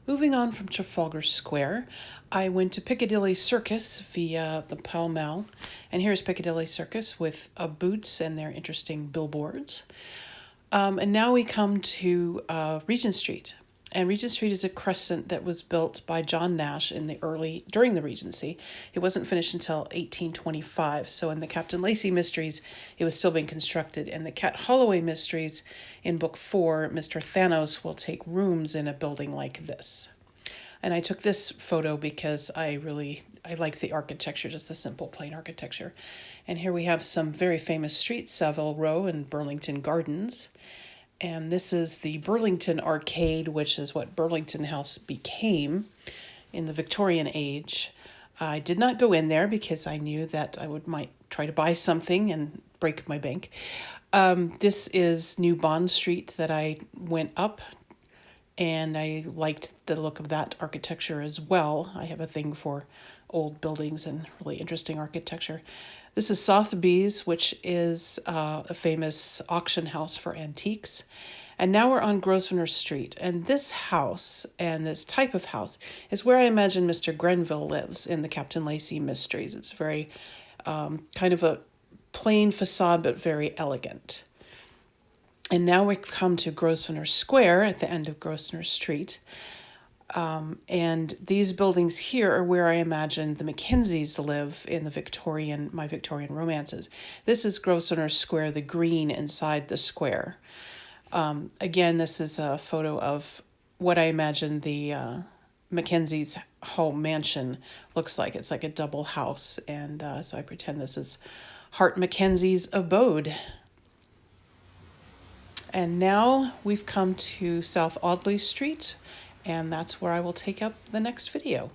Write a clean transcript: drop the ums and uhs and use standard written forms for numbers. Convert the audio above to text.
Moving on from Trafalgar Square, I went to Piccadilly Circus via the Pall Mall. And here's Piccadilly Circus with boots and their interesting billboards. And now we come to Regent Street. And Regent Street is a crescent that was built by John Nash during the Regency. It wasn't finished until 1825. So in the Captain Lacey Mysteries, it was still being constructed. In the Cat Holloway Mysteries, in Book 4, Mr. Thanos will take rooms in a building like this. And I took this photo because I like the architecture, just the simple plain architecture. And here we have some very famous streets, Savile Row and Burlington Gardens. And this is the Burlington Arcade, which is what Burlington House became in the Victorian age. I did not go in there because I knew that I might try to buy something and break my bank. This is New Bond Street that I went up, and I liked the look of that architecture as well. I have a thing for old buildings and really interesting architecture. This is Sotheby's, which is a famous auction house for antiques. And now we're on Grosvenor Street. And this house and this type of house is where I imagine Mr. Grenville lives in the Captain Lacey Mysteries. It's very kind of a plain facade, but very elegant. And now we've come to Grosvenor Square at the end of Grosvenor Street. And these buildings here are where I imagine the Mackenzies live in my Victorian romances. This is Grosvenor Square, the green inside the square. Again, this is a photo of what I imagine the Mackenzies' home mansion looks like. It's like a double house, and so I pretend this is Hart Mackenzie's abode. And now we've come to South Audley Street, and that's where I will take up the next video.